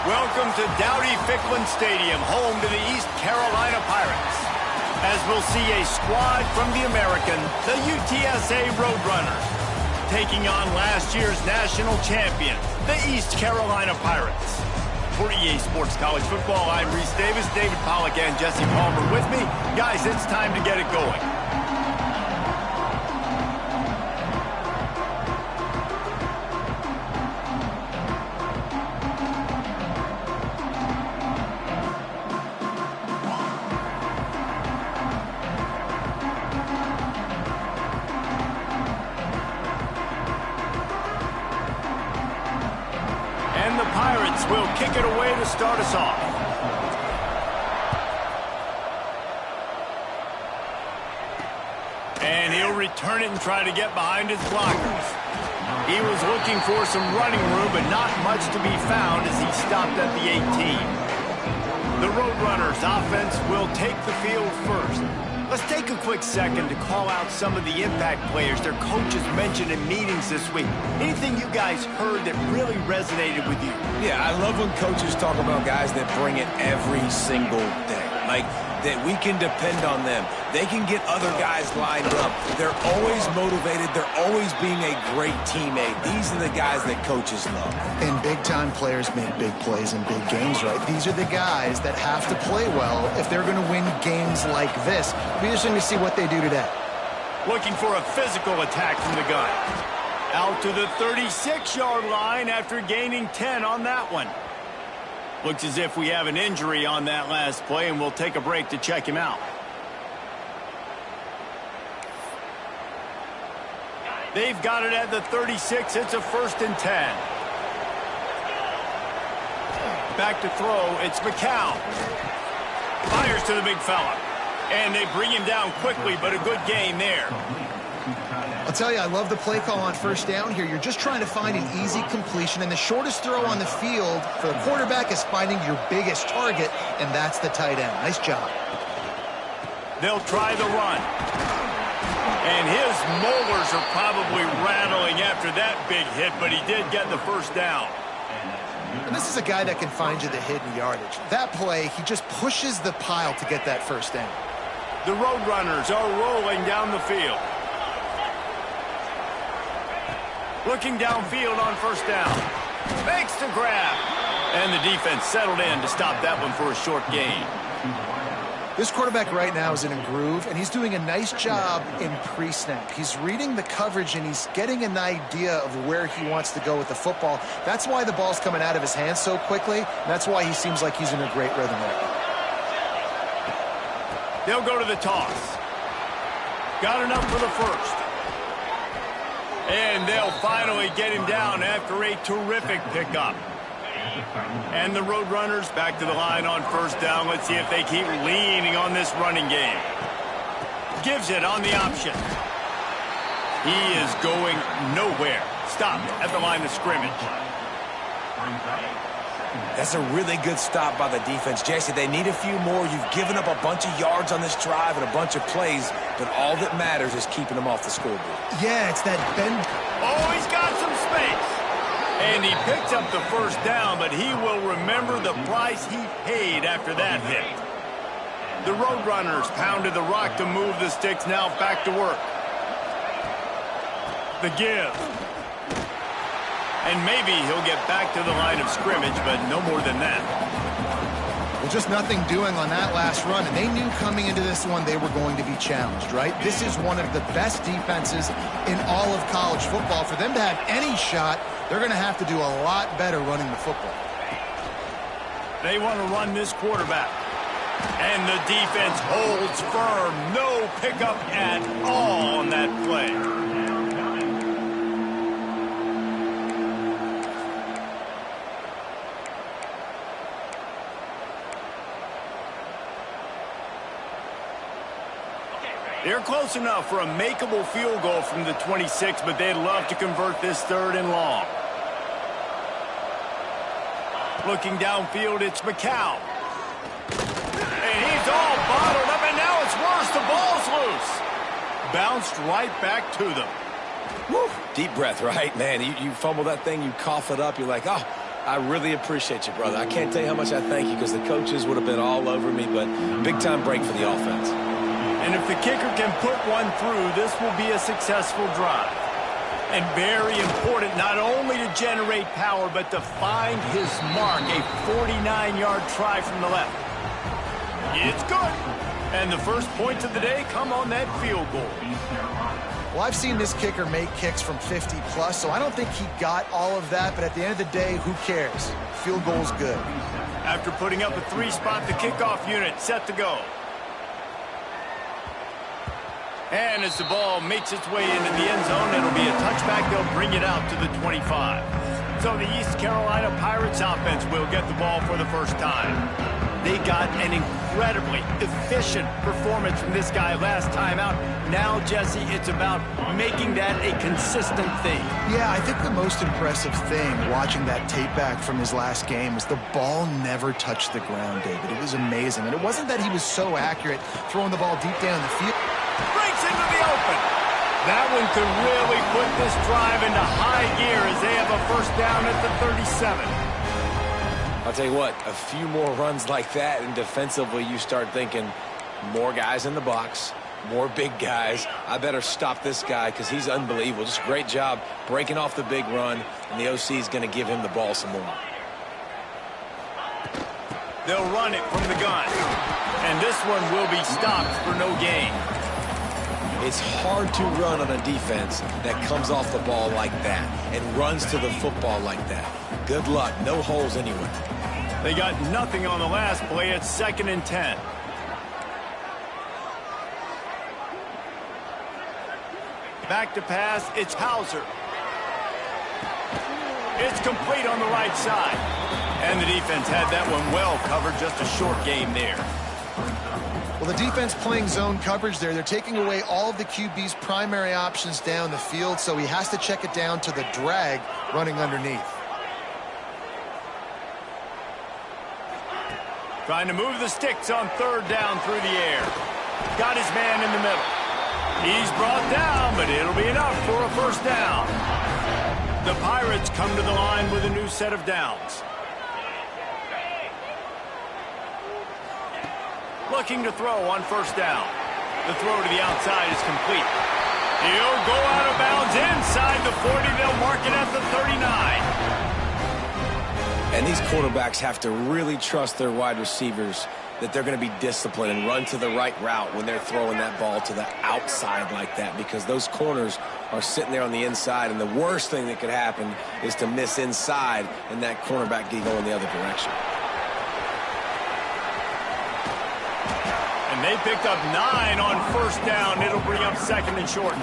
Welcome to Dowdy-Ficklin Stadium, home to the East Carolina Pirates. As we'll see a squad from the American, the UTSA Roadrunners, taking on last year's national champion, the East Carolina Pirates. For EA Sports College Football, I'm Reese Davis, David Pollack, and Jesse Palmer with me. Guys, it's time to get it going. And the Pirates will kick it away to start us off. And he'll return it and try to get behind his blockers. He was looking for some running room, but not much to be found as he stopped at the 18. The Roadrunners offense will take the field first. Let's take a quick second to call out some of the impact players their coaches mentioned in meetings this week. Anything you guys heard that really resonated with you? Yeah, I love when coaches talk about guys that bring it every single day. Like, that we can depend on them. They can get other guys lined up. They're always motivated. They're always being a great teammate. These are the guys that coaches love. And big-time players make big plays in big games, right? These are the guys that have to play well if they're going to win games like this. It'll be interesting to see what they do today. Looking for a physical attack from the gun. Out to the 36-yard line after gaining 10 on that one. Looks as if we have an injury on that last play, and we'll take a break to check him out. They've got it at the 36. It's a 1st and 10. Back to throw. It's McCown. Fires to the big fella. And they bring him down quickly, but a good gain there. I'll tell you, I love the play call on 1st down here. You're just trying to find an easy completion, and the shortest throw on the field for the quarterback is finding your biggest target, and that's the tight end. Nice job. They'll try the run. And his molars are probably rattling after that big hit, but he did get the 1st down. And this is a guy that can find you the hidden yardage. That play, he just pushes the pile to get that 1st down. The Roadrunners are rolling down the field. Looking downfield on 1st down. Makes the grab. And the defense settled in to stop that one for a short gain. This quarterback right now is in a groove, and he's doing a nice job in pre-snap. He's reading the coverage, and he's getting an idea of where he wants to go with the football. That's why the ball's coming out of his hands so quickly, and that's why he seems like he's in a great rhythm right now. They'll go to the toss. Got enough for the 1st. And they'll finally get him down after a terrific pickup. And the Roadrunners back to the line on 1st down. Let's see if they keep leaning on this running game. Gives it on the option. He is going nowhere. Stopped at the line of scrimmage. That's a really good stop by the defense. Jesse, they need a few more. You've given up a bunch of yards on this drive and a bunch of plays, but all that matters is keeping them off the scoreboard. Yeah, it's that bend. Oh, he's got some space. And he picks up the 1st down, but he will remember the price he paid after that hit. The Roadrunners pounded the rock to move the sticks, now back to work. The give. And maybe he'll get back to the line of scrimmage, but no more than that. Well, just nothing doing on that last run, and they knew coming into this one they were going to be challenged, right? This is one of the best defenses in all of college football. For them to have any shot, they're going to have to do a lot better running the football. They want to run this quarterback. And the defense holds firm. No pickup at all on that play. They're close enough for a makeable field goal from the 26, but they'd love to convert this 3rd and long. Looking downfield, it's McCown. And he's all bottled up, and now it's worse. The ball's loose. Bounced right back to them. Woo. Deep breath, right? Man, you fumble that thing, you cough it up, you're like, oh, I really appreciate you, brother. I can't tell you how much I thank you because the coaches would have been all over me, but big-time break for the offense. And if the kicker can put one through, this will be a successful drive. And very important not only to generate power, but to find his mark, a 49-yard try from the left. It's good. And the first points of the day come on that field goal. Well, I've seen this kicker make kicks from 50-plus, so I don't think he got all of that, but at the end of the day, who cares? Field goal's good. After putting up a 3-spot, the kickoff unit set to go. And as the ball makes its way into the end zone, it'll be a touchback. They'll bring it out to the 25. So the East Carolina Pirates offense will get the ball for the first time. They got an incredibly efficient performance from this guy last time out. Now, Jesse, it's about making that a consistent thing. Yeah, I think the most impressive thing watching that tape back from his last game was the ball never touched the ground, David. It was amazing. And it wasn't that he was so accurate throwing the ball deep down the field. Breaks into the open. That one could really put this drive into high gear as they have a first down at the 37. I'll tell you what, a few more runs like that, and defensively you start thinking more guys in the box, more big guys. I better stop this guy because he's unbelievable. Just a great job breaking off the big run, and the OC is going to give him the ball some more. They'll run it from the gun, and this one will be stopped for no gain. It's hard to run on a defense that comes off the ball like that and runs to the football like that. Good luck. No holes anywhere. They got nothing on the last play. It's 2nd and 10. Back to pass. It's Hauser. It's complete on the right side. And the defense had that one well covered. Just a short game there. Well, the defense playing zone coverage there. They're taking away all of the QB's primary options down the field, so he has to check it down to the drag running underneath. Trying to move the sticks on 3rd down through the air. Got his man in the middle. He's brought down, but it'll be enough for a first down. The Pirates come to the line with a new set of downs. Looking to throw on first down. The throw to the outside is complete. He'll go out of bounds inside the 40. They'll mark it at the 39. And these quarterbacks have to really trust their wide receivers that they're going to be disciplined and run to the right route when they're throwing that ball to the outside like that, because those corners are sitting there on the inside, and the worst thing that could happen is to miss inside and that cornerback get going the other direction. And they picked up 9 on first down. It'll bring up 2nd and short.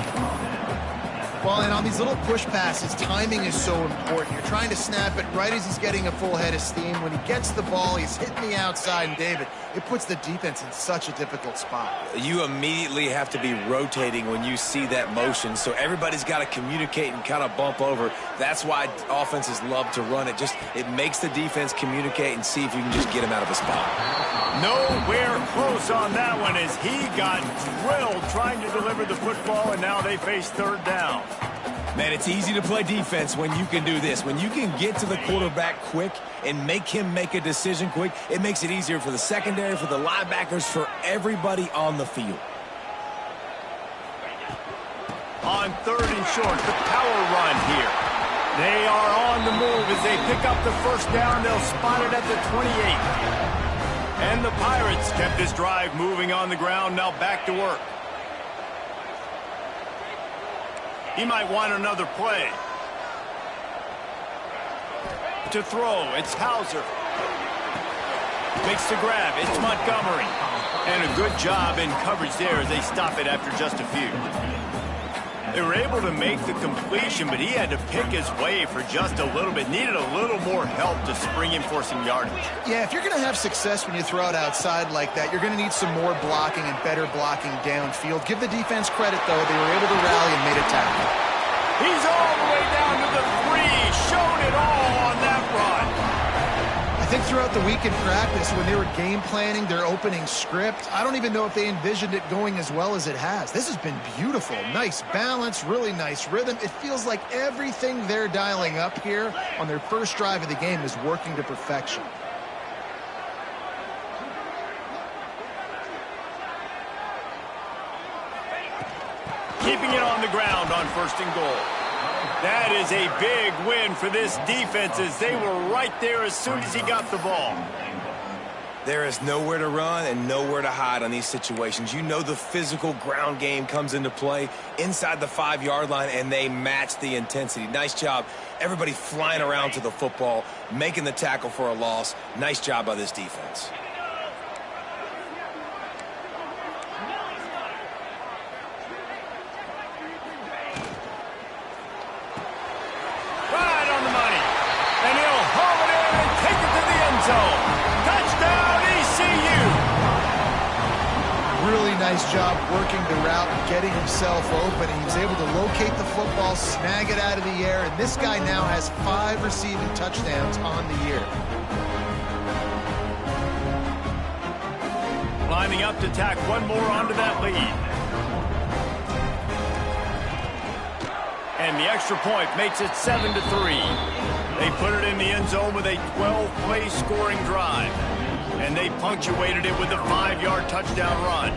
Well, and on these little push passes, timing is so important. You're trying to snap it right as he's getting a full head of steam. When he gets the ball, he's hitting the outside, and David, it puts the defense in such a difficult spot. You immediately have to be rotating when you see that motion, so everybody's got to communicate and kind of bump over. That's why offenses love to run it. It makes the defense communicate and see if you can just get him out of a spot. Nowhere close on that one as he got drilled trying to deliver the football, and now they face 3rd down. Man, it's easy to play defense when you can do this. When you can get to the quarterback quick and make him make a decision quick, it makes it easier for the secondary, for the linebackers, for everybody on the field. On 3rd and short, the power run here. They are on move as they pick up the first down. They'll spot it at the 28. And the Pirates kept this drive moving on the ground. Now back to work. He might want another play. To throw, it's Hauser. Makes the grab, it's Montgomery. And a good job in coverage there as they stop it after just a few. They were able to make the completion, but he had to pick his way for just a little bit. Needed a little more help to spring him for some yardage. Yeah, if you're going to have success when you throw it outside like that, you're going to need some more blocking and better blocking downfield. Give the defense credit, though. They were able to rally and made a tackle. He's all the way down to the 3. Showed it all on that run. I think throughout the week in practice, when they were game planning their opening script, I don't even know if they envisioned it going as well as it has. This has been beautiful. Nice balance, really nice rhythm. It feels like everything they're dialing up here on their first drive of the game is working to perfection. Keeping it on the ground on 1st and goal. That is a big win for this defense as they were right there as soon as he got the ball. There is nowhere to run and nowhere to hide on these situations. You know the physical ground game comes into play inside the 5-yard line, and they match the intensity. Nice job. Everybody flying around to the football, making the tackle for a loss. Nice job by this defense. Nice job working the route and getting himself open. And he was able to locate the football, snag it out of the air, and this guy now has 5 receiving touchdowns on the year. Lining up to tack one more onto that lead. And the extra point makes it 7-3. They put it in the end zone with a 12-play scoring drive. And they punctuated it with a 5-yard touchdown run.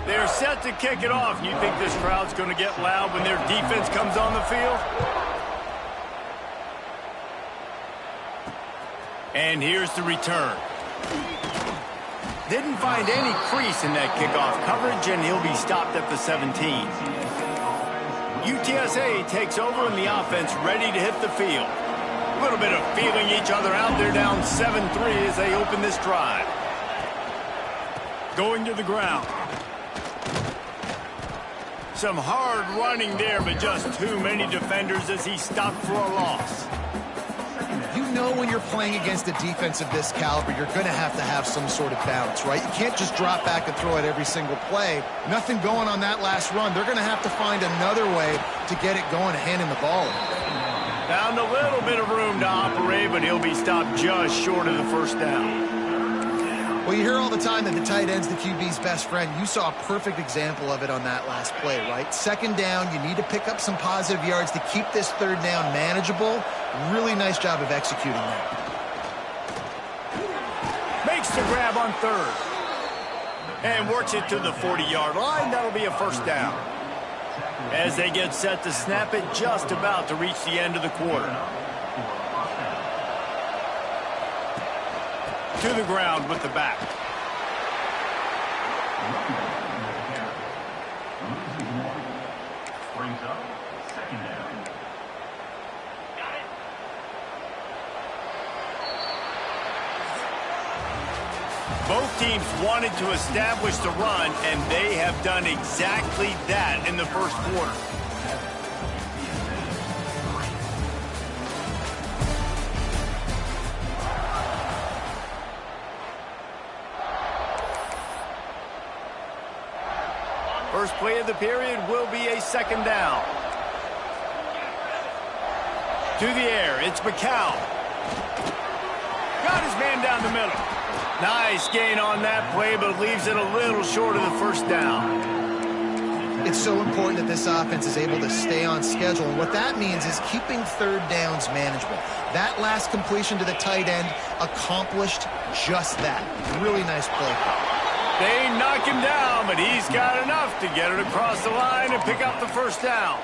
They're set to kick it off. You think this crowd's going to get loud when their defense comes on the field? And here's the return. Didn't find any crease in that kickoff coverage, and he'll be stopped at the 17. UTSA takes over in the offense, ready to hit the field. A little bit of feeling each other out. They're down 7-3 as they open this drive. Going to the ground. Some hard running there, but just too many defenders as he stopped for a loss. You know when you're playing against a defense of this caliber, you're going to have some sort of balance, right? You can't just drop back and throw it every single play. Nothing going on that last run. They're going to have to find another way to get it going and handing the ball. Found a little bit of room to operate, but he'll be stopped just short of the first down. Well, you hear all the time that the tight end's the QB's best friend. You saw a perfect example of it on that last play, right? 2nd down, you need to pick up some positive yards to keep this 3rd down manageable. Really nice job of executing that. Makes the grab on 3rd. And works it to the 40-yard line. That'll be a 1st down. As they get set to snap it, just about to reach the end of the quarter. To the ground with the back. Brings up 2nd down. Both teams wanted to establish the run, and they have done exactly that in the first quarter. First play of the period will be a 2nd down. To the air, it's McCown. Got his man down the middle. Nice gain on that play, but leaves it a little short of the 1st down. It's so important that this offense is able to stay on schedule. And what that means is keeping third downs manageable. That last completion to the tight end accomplished just that. Really nice play. They knock him down, but he's got enough to get it across the line and pick up the first down.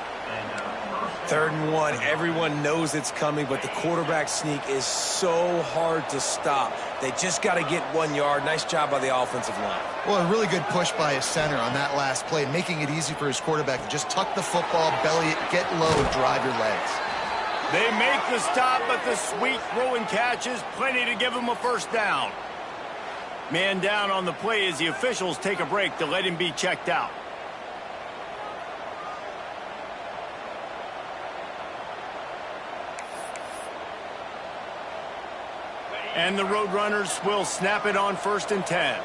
3rd and 1, everyone knows it's coming, but the quarterback sneak is so hard to stop. They just got to get 1 yard. Nice job by the offensive line. Well, a really good push by his center on that last play, making it easy for his quarterback to just tuck the football, belly it, get low, drive your legs. They make the stop, but the sweet throw and catch is plenty to give him a first down. Man down on the play as the officials take a break to let him be checked out. And the Roadrunners will snap it on 1st and 10.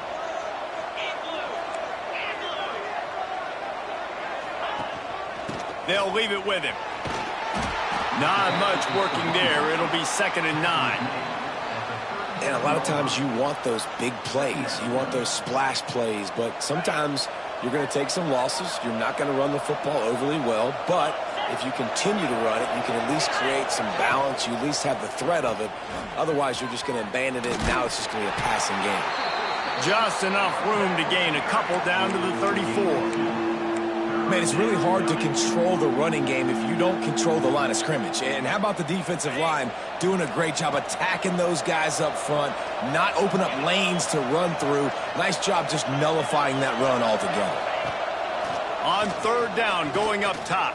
They'll leave it with him. Not much working there. It'll be 2nd and 9. And a lot of times you want those big plays. You want those splash plays. But sometimes you're going to take some losses. You're not going to run the football overly well. But if you continue to run it, you can at least create some balance. You at least have the threat of it. Otherwise, you're just going to abandon it, and now it's just going to be a passing game. Just enough room to gain a couple down to the 34. Man, it's really hard to control the running game if you don't control the line of scrimmage. And how about the defensive line doing a great job attacking those guys up front, not open up lanes to run through. Nice job just nullifying that run altogether. On 3rd down, going up top.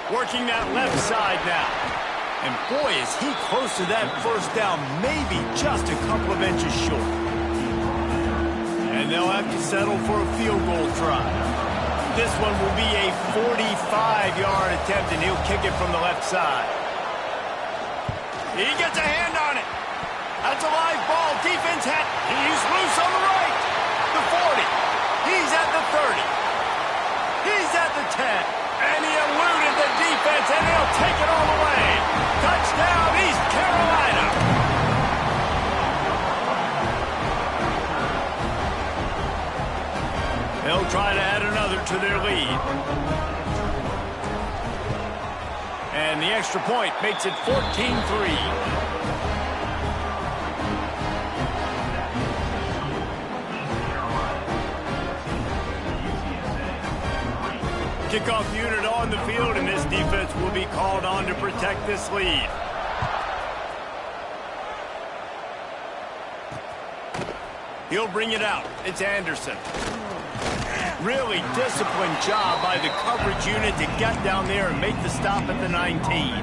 Working that left side now. And boy, is he close to that first down, maybe just a couple of inches short. And they'll have to settle for a field goal try. This one will be a 45-yard attempt, and he'll kick it from the left side. He gets a hand on it. That's a live ball. Defense hat. He's loose on the right. The 40. He's at the 30. He's at the 10. And he eluded the defense, and he'll take it all the way. Touchdown, East Carolina. They'll try to add another to their lead. And the extra point makes it 14-3. Kickoff unit on the field, and this defense will be called on to protect this lead. He'll bring it out. It's Anderson. Really disciplined job by the coverage unit to get down there and make the stop at the 19.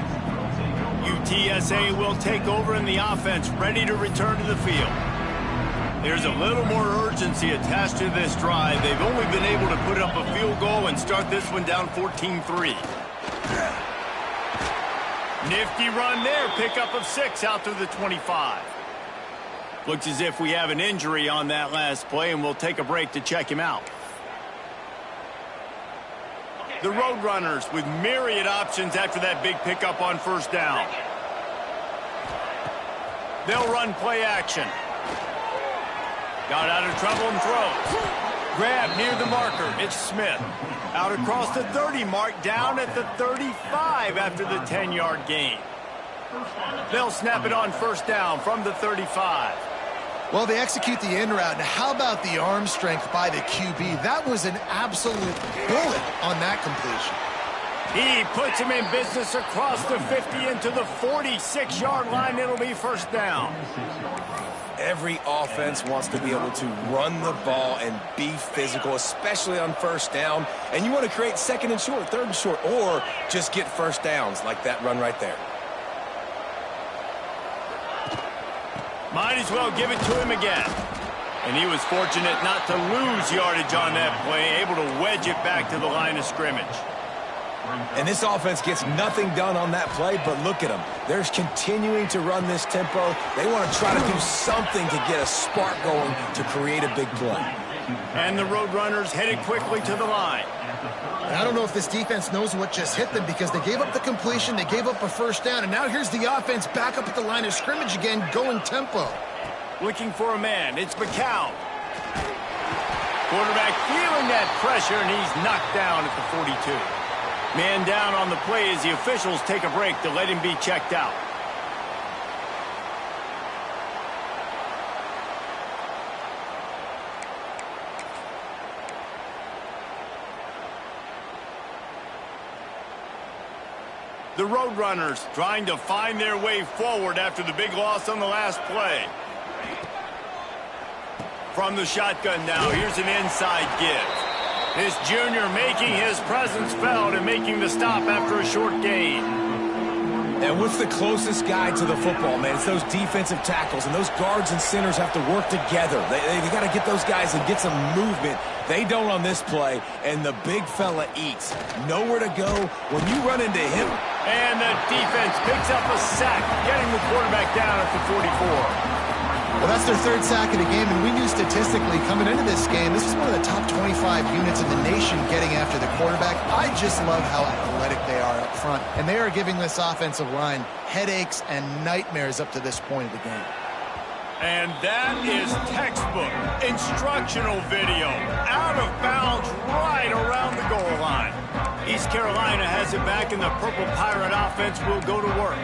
UTSA will take over in the offense, ready to return to the field. There's a little more urgency attached to this drive. They've only been able to put up a field goal and start this one down 14-3. Nifty run there. Pickup of 6 out to the 25. Looks as if we have an injury on that last play, and we'll take a break to check him out. The Roadrunners with myriad options after that big pickup on 1st down. They'll run play action. Got out of trouble and throws. Grab near the marker. It's Smith. Out across the 30 mark, down at the 35 after the 10-yard gain. They'll snap it on 1st down from the 35. Well, they execute the in route. Now, how about the arm strength by the QB? That was an absolute bullet on that completion. He puts him in business across the 50 into the 46-yard line. It'll be 1st down. Every offense wants to be able to run the ball and be physical, especially on 1st down. And you want to create 2nd and short, 3rd and short, or just get 1st downs like that run right there. Might as well give it to him again. And he was fortunate not to lose yardage on that play, able to wedge it back to the line of scrimmage. And this offense gets nothing done on that play, but look at them. They're continuing to run this tempo. They want to try to do something to get a spark going to create a big play. And the Roadrunners headed quickly to the line. I don't know if this defense knows what just hit them because they gave up the completion, they gave up a 1st down, and now here's the offense back up at the line of scrimmage again, going tempo. Looking for a man. It's McCown. Quarterback feeling that pressure, and he's knocked down at the 42. Man down on the play as the officials take a break to let him be checked out. The Roadrunners trying to find their way forward after the big loss on the last play. From the shotgun now, here's an inside give. This junior making his presence felt and making the stop after a short gain. And what's the closest guy to the football, man? It's those defensive tackles, and those guards and centers have to work together. They got to get those guys and get some movement. They don't on this play, and the big fella eats. Nowhere to go when you run into him. And the defense picks up a sack, getting the quarterback down at the 44. Well, that's their third sack of the game, and we knew statistically coming into this game, this is one of the top 25 units in the nation getting after the quarterback. I just love how athletic they are up front, and they are giving this offensive line headaches and nightmares up to this point of the game. And that is textbook instructional video. Out of bounds right around the goal line. East Carolina has it back, and the Purple Pirate offense will go to work.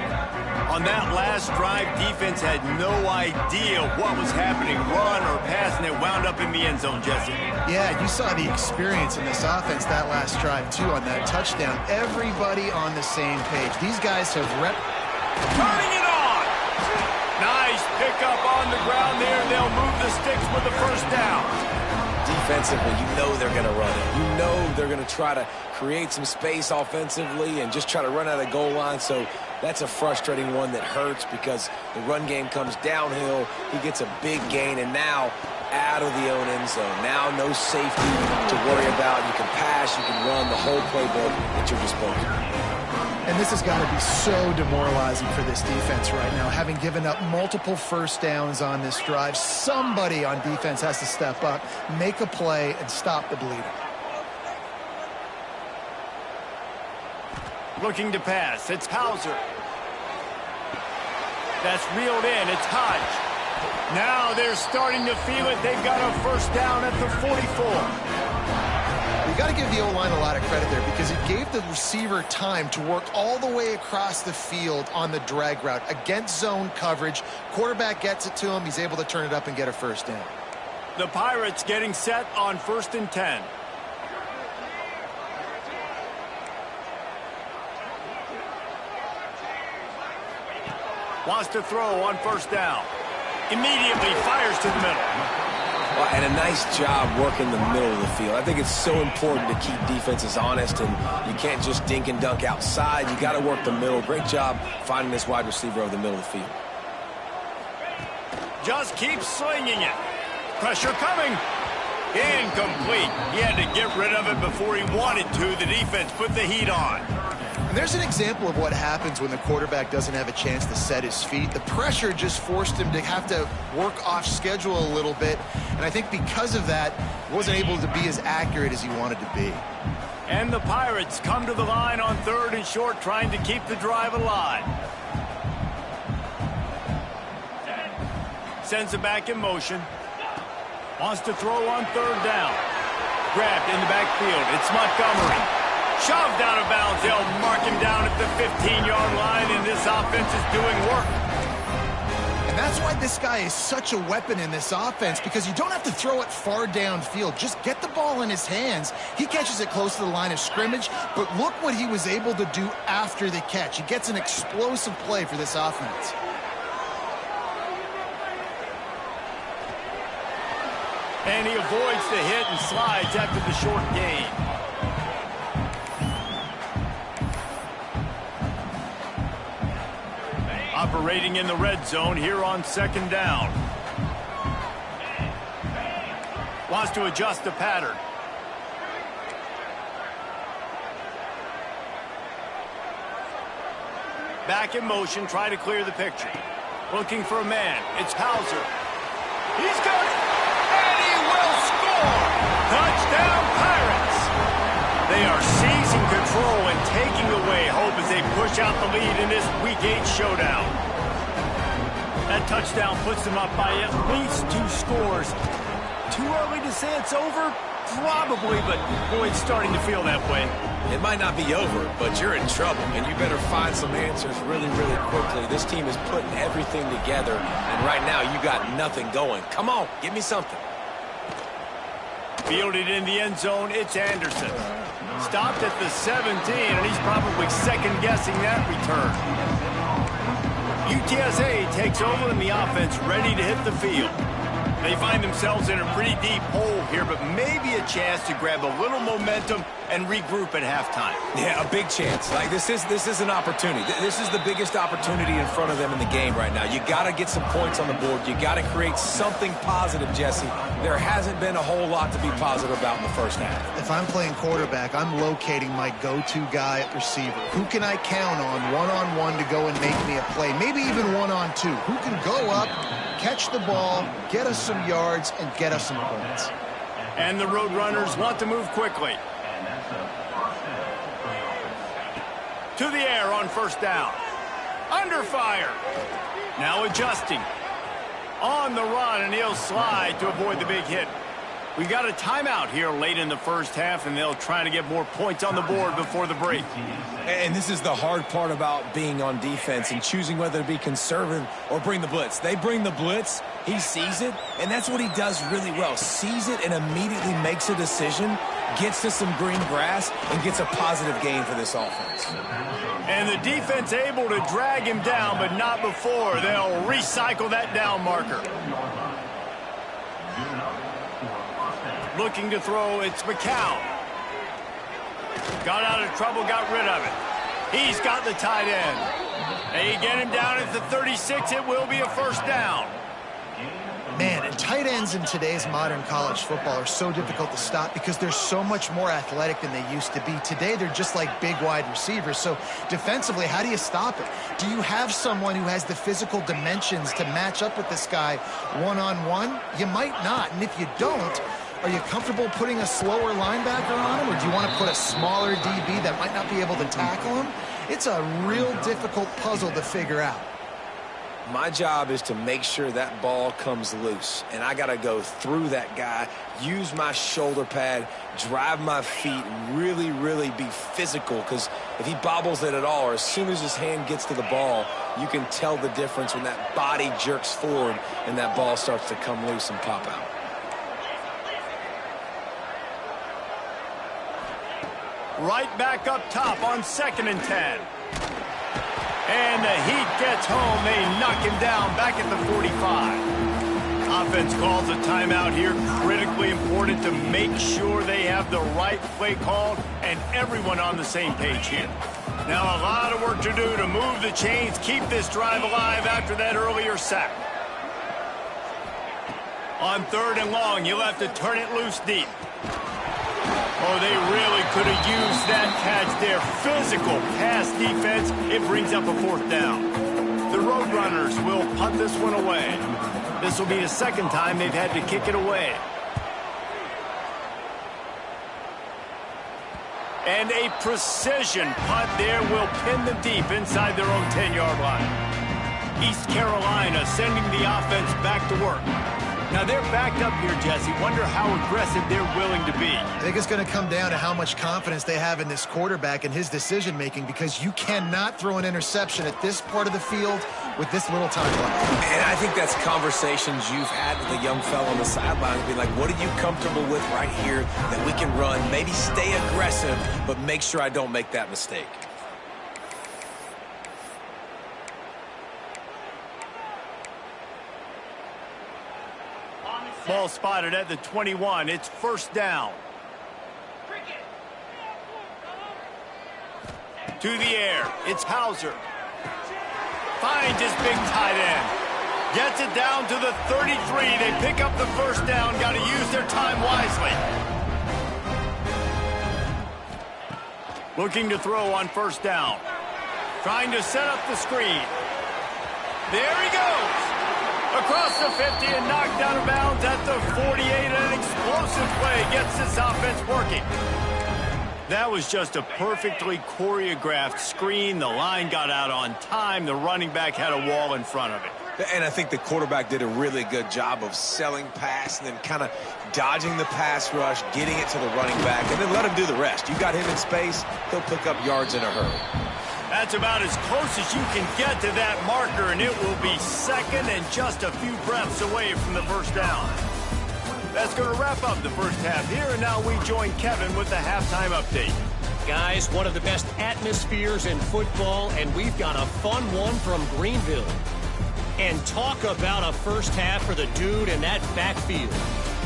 On that last drive, defense had no idea what was happening, run or pass, and it wound up in the end zone, Jesse. Yeah, you saw the experience in this offense that last drive, too, on that touchdown. Everybody on the same page. These guys have turning it on! Nice pickup on the ground there. They'll move the sticks with the first down. Defensively, you know they're going to run it. You know they're going to try to create some space offensively and just try to run out of the goal line. So that's a frustrating one that hurts because the run game comes downhill. He gets a big gain, and now out of the own end zone. Now no safety to worry about. You can pass, you can run the whole playbook at your disposal. And this has got to be so demoralizing for this defense right now. Having given up multiple first downs on this drive, somebody on defense has to step up, make a play, and stop the bleeding. Looking to pass. It's Hauser. That's reeled in. It's Hodge. Now they're starting to feel it. They've got a first down at the 44. You got to give the O-line a lot of credit there because it gave the receiver time to work all the way across the field on the drag route against zone coverage. Quarterback gets it to him. He's able to turn it up and get a first down. The Pirates getting set on 1st and 10. Wants to throw on first down. Immediately fires to the middle. Well, and a nice job working the middle of the field. I think it's so important to keep defenses honest, and you can't just dink and dunk outside. You got to work the middle. Great job finding this wide receiver over the middle of the field. Just keeps slinging it. Pressure coming. Incomplete. He had to get rid of it before he wanted to. The defense put the heat on. And there's an example of what happens when the quarterback doesn't have a chance to set his feet. The pressure just forced him to have to work off schedule a little bit. And I think because of that, he wasn't able to be as accurate as he wanted to be. And the Pirates come to the line on 3rd and short, trying to keep the drive alive. Sends it back in motion. Wants to throw on 3rd down. Grabbed in the backfield. It's Montgomery. Shoved out of bounds. They'll mark him down at the 15-yard line, and this offense is doing work. And that's why this guy is such a weapon in this offense, because you don't have to throw it far downfield. Just get the ball in his hands. He catches it close to the line of scrimmage, but look what he was able to do after the catch. He gets an explosive play for this offense. And he avoids the hit and slides after the short gain. Operating in the red zone here on 2nd down. Wants to adjust the pattern. Back in motion, try to clear the picture. Looking for a man. It's Hauser. He's got it, and he will score! Touchdown, Pirates! They are seizing control and taking away hope as they push out the lead in this Week 8 showdown. That touchdown puts them up by at least 2 scores. Too early to say it's over? Probably, but boy, it's starting to feel that way. It might not be over, but you're in trouble, and you better find some answers really, really quickly. This team is putting everything together, and right now you got nothing going. Come on, give me something. Fielded in the end zone, it's Anderson. Stopped at the 17, and he's probably second-guessing that return. UTSA takes over in the offense, ready to hit the field. They find themselves in a pretty deep hole here, but maybe a chance to grab a little momentum and regroup at halftime. Yeah, a big chance. Like, this is an opportunity. This is the biggest opportunity in front of them in the game right now. You got to get some points on the board. You got to create something positive, Jesse. There hasn't been a whole lot to be positive about in the first half. If I'm playing quarterback, I'm locating my go-to guy at receiver. Who can I count on one-on-one to go and make me a play? Maybe even one-on-two. Who can go up, catch the ball, get us some yards, and get us some points. And the Roadrunners want to move quickly. To the air on first down. Under fire. Now adjusting. On the run, and he'll slide to avoid the big hit. We got a timeout here late in the first half, and they'll try to get more points on the board before the break. And this is the hard part about being on defense and choosing whether to be conservative or bring the blitz. They bring the blitz, he sees it, and that's what he does really well. Sees it and immediately makes a decision, gets to some green grass, and gets a positive gain for this offense. And the defense able to drag him down, but not before. They'll recycle that down marker. Looking to throw, it's McCown. Got out of trouble, got rid of it. He's got the tight end. They get him down at the 36. It will be a first down. Man, and tight ends in today's modern college football are so difficult to stop because they're so much more athletic than they used to be. Today, they're just like big wide receivers. So defensively, how do you stop it? Do you have someone who has the physical dimensions to match up with this guy one-on-one? You might not. And if you don't, are you comfortable putting a slower linebacker on him, or do you want to put a smaller DB that might not be able to tackle him? It's a real difficult puzzle to figure out. My job is to make sure that ball comes loose, and I got to go through that guy, use my shoulder pad, drive my feet, and really, really be physical, because if he bobbles it at all, or as soon as his hand gets to the ball, you can tell the difference when that body jerks forward and that ball starts to come loose and pop out. Right back up top on 2nd and 10. And the Heat gets home. They knock him down back at the 45. Offense calls a timeout here. Critically important to make sure they have the right play called and everyone on the same page here. Now a lot of work to do to move the chains, keep this drive alive after that earlier sack. On 3rd and long, you'll have to turn it loose deep. Oh, they really could have used that catch there. Physical pass defense. It brings up a 4th down. The Roadrunners will punt this one away. This will be the 2nd time they've had to kick it away. And a precision punt there will pin them deep inside their own 10-yard line. East Carolina sending the offense back to work. Now, they're backed up here, Jesse. Wonder how aggressive they're willing to be. I think it's going to come down to how much confidence they have in this quarterback and his decision-making, because you cannot throw an interception at this part of the field with this little time left. And I think that's conversations you've had with a young fellow on the sideline. Be like, what are you comfortable with right here that we can run? Maybe stay aggressive, but make sure I don't make that mistake. Ball spotted at the 21. It's 1st down. To the air. It's Hauser. Finds his big tight end. Gets it down to the 33. They pick up the 1st down. Got to use their time wisely. Looking to throw on 1st down. Trying to set up the screen. There he goes. Across the 50 and knocked out of bounds at the 48. An explosive play gets this offense working. That was just a perfectly choreographed screen. The line got out on time. The running back had a wall in front of it. And I think the quarterback did a really good job of selling pass and then kind of dodging the pass rush, getting it to the running back, and then let him do the rest. You got him in space, he'll pick up yards in a hurry. That's about as close as you can get to that marker, and it will be second and just a few breaths away from the first down. That's going to wrap up the first half here, and now we join Kevin with the halftime update. Guys, one of the best atmospheres in football, and we've got a fun one from Greenville. And talk about a first half for the dude in that backfield.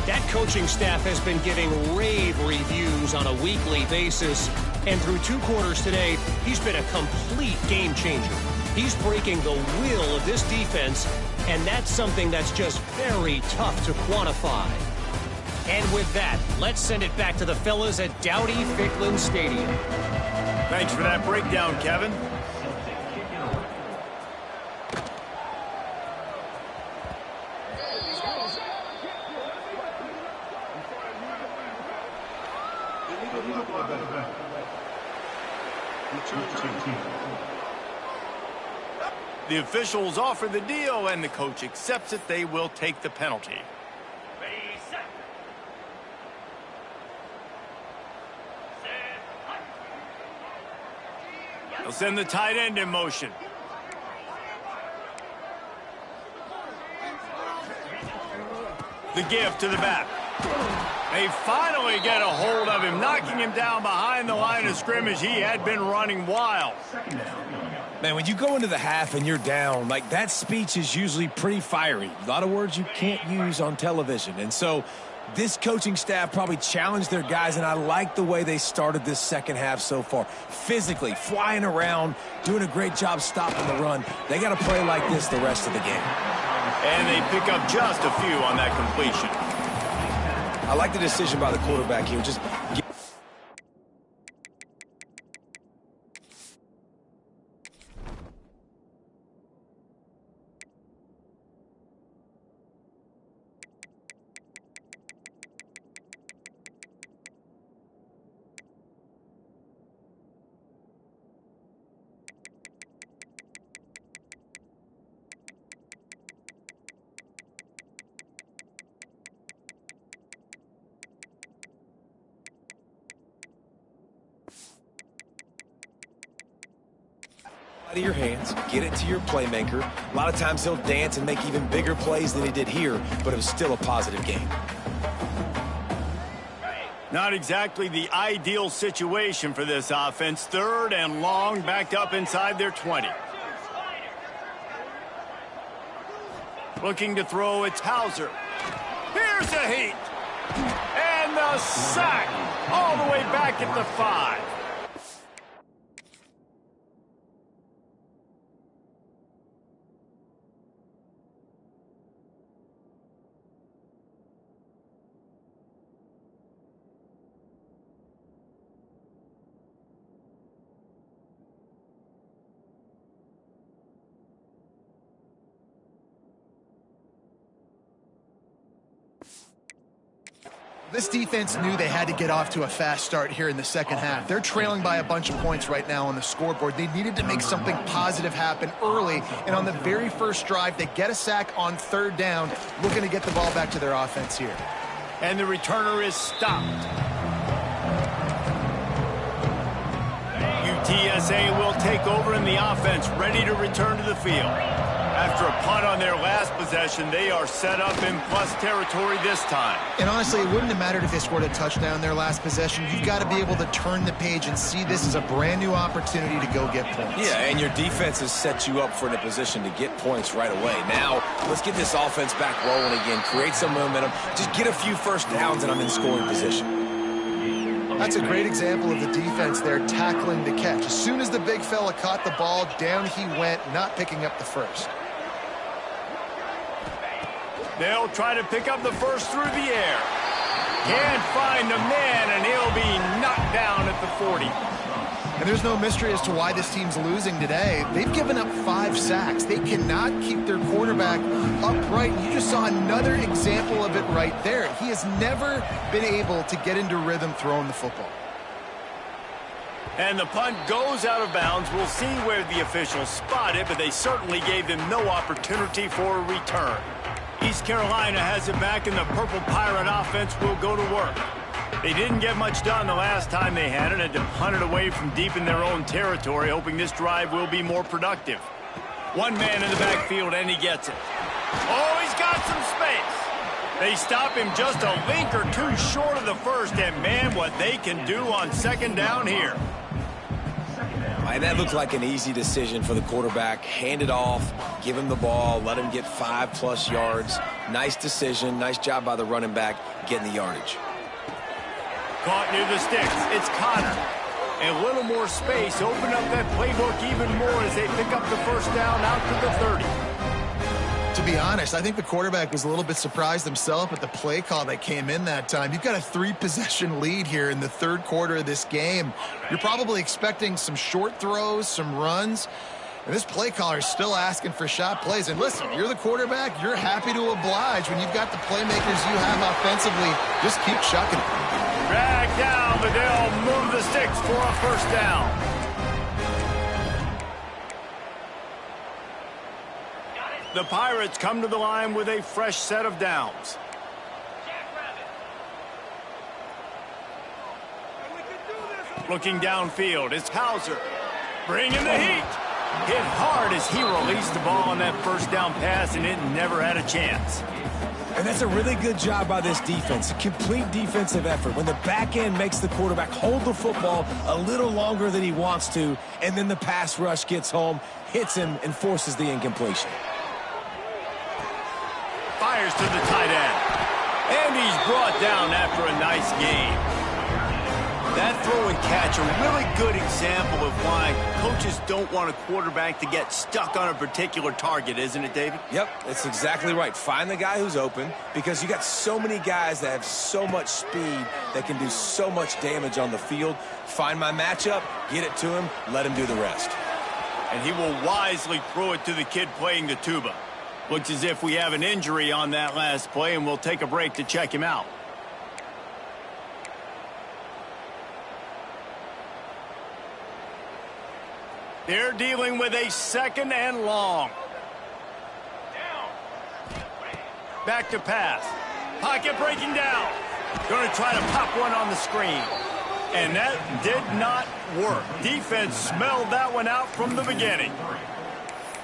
That coaching staff has been giving rave reviews on a weekly basis. And through 2 quarters today, he's been a complete game changer. He's breaking the will of this defense, and that's something that's just very tough to quantify. And with that, let's send it back to the fellas at Dowdy-Ficklin Stadium. Thanks for that breakdown, Kevin. The officials offer the deal, and the coach accepts it. They will take the penalty. They'll send the tight end in motion. The give to the back. They finally get a hold of him, knocking him down behind the line of scrimmage. He had been running wild. Man, when you go into the half and you're down, like, that speech is usually pretty fiery. A lot of words you can't use on television. And so this coaching staff probably challenged their guys, and I like the way they started this second half so far. Physically, flying around, doing a great job stopping the run. They got to play like this the rest of the game. And they pick up just a few on that completion. I like the decision by the quarterback here. Just out of your hands, get it to your playmaker. A lot of times he'll dance and make even bigger plays than he did here, but it was still a positive game. Not exactly the ideal situation for this offense. 3rd and long, backed up inside their 20. Looking to throw, it's Hauser. Here's a heat. And the sack all the way back at the 5. This defense knew they had to get off to a fast start here in the second half. They're trailing by a bunch of points right now on the scoreboard. They needed to make something positive happen early, and on the very first drive, they get a sack on 3rd down, looking to get the ball back to their offense here. And the returner is stopped. UTSA will take over in the offense, ready to return to the field. After a punt on their last possession, they are set up in plus territory this time. And honestly, it wouldn't have mattered if they scored a touchdown their last possession. You've got to be able to turn the page and see this as a brand new opportunity to go get points. Yeah, and your defense has set you up for a position to get points right away. Now, let's get this offense back rolling again, create some momentum, just get a few first downs, and I'm in scoring position. That's a great example of the defense there tackling the catch. As soon as the big fella caught the ball, down he went, not picking up the first. They'll try to pick up the first through the air. Can't find the man, and he'll be knocked down at the 40. And there's no mystery as to why this team's losing today. They've given up 5 sacks. They cannot keep their quarterback upright. You just saw another example of it right there. He has never been able to get into rhythm throwing the football. And the punt goes out of bounds. We'll see where the officials spot it, but they certainly gave them no opportunity for a return. East Carolina has it back, and the Purple Pirate offense will go to work. They didn't get much done the last time they had it, and to punt it away from deep in their own territory, hoping this drive will be more productive. One man in the backfield, and he gets it. Oh, he's got some space. They stop him just a link or two short of the first, and man, what they can do on second down here. And that looked like an easy decision for the quarterback. Hand it off, give him the ball, let him get 5+ yards. Nice decision. Nice job by the running back getting the yardage. Caught near the sticks. It's Connor. And a little more space. Open up that playbook even more as they pick up the first down out to the 30. To be honest, I think the quarterback was a little bit surprised himself at the play call that came in that time. You've got a 3-possession lead here in the third quarter of this game. You're probably expecting some short throws, some runs. And this play caller is still asking for shot plays. And listen, you're the quarterback. You're happy to oblige when you've got the playmakers you have offensively. Just keep chucking it. Drag down, but they'll move the sticks for a first down. The Pirates come to the line with a fresh set of downs. Looking downfield, it's Hauser. Bringing the heat. Hit hard as he released the ball on that first down pass, and it never had a chance. And that's a really good job by this defense. A complete defensive effort. When the back end makes the quarterback hold the football a little longer than he wants to, and then the pass rush gets home, hits him, and forces the incompletion. Fires to the tight end. And he's brought down after a nice game. That throw and catch, a really good example of why coaches don't want a quarterback to get stuck on a particular target, isn't it, David? Yep, that's exactly right. Find the guy who's open, because you got so many guys that have so much speed that can do so much damage on the field. Find my matchup, get it to him, let him do the rest. And he will wisely throw it to the kid playing the tuba. Looks as if we have an injury on that last play, and we'll take a break to check him out. They're dealing with a second and long. Back to pass. Pocket breaking down. Going to try to pop one on the screen. And that did not work. Defense smelled that one out from the beginning.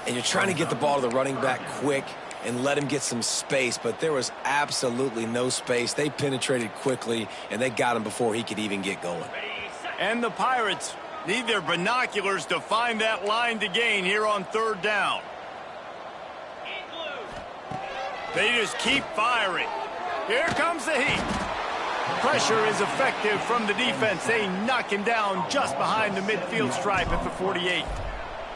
And you're trying to get the ball to the running back quick and let him get some space, but there was absolutely no space. They penetrated quickly, and they got him before he could even get going. And the Pirates need their binoculars to find that line to gain here on third down. They just keep firing. Here comes the heat. Pressure is effective from the defense. They knock him down just behind the midfield stripe at the 48.